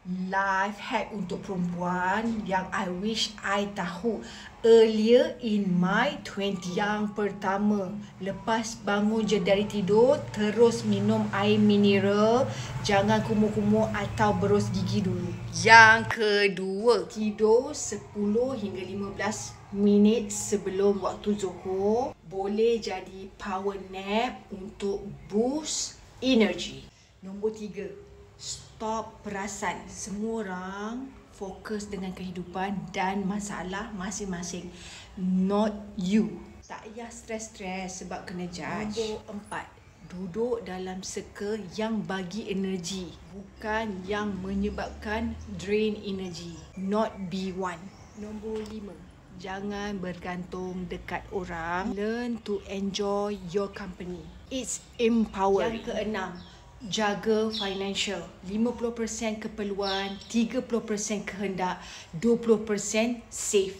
life hack untuk perempuan yang I wish I tahu earlier in my 20. Yang pertama, lepas bangun je dari tidur, terus minum air mineral. Jangan kumur-kumur atau berus gigi dulu. Yang kedua, tidur 10 hingga 15 minit sebelum waktu Zuhur. Boleh jadi power nap untuk boost energy. Nombor 3, stop perasan. Semua orang fokus dengan kehidupan dan masalah masing-masing. Not you. Tak payah stres-stres sebab kena judge. Nombor 4, duduk dalam circle yang bagi energi, bukan yang menyebabkan drain energy. Not be one. Nombor 5, jangan bergantung dekat orang. Learn to enjoy your company. It's empowering. Yang keenam, jaga financial. 50% keperluan, 30% kehendak, 20% save.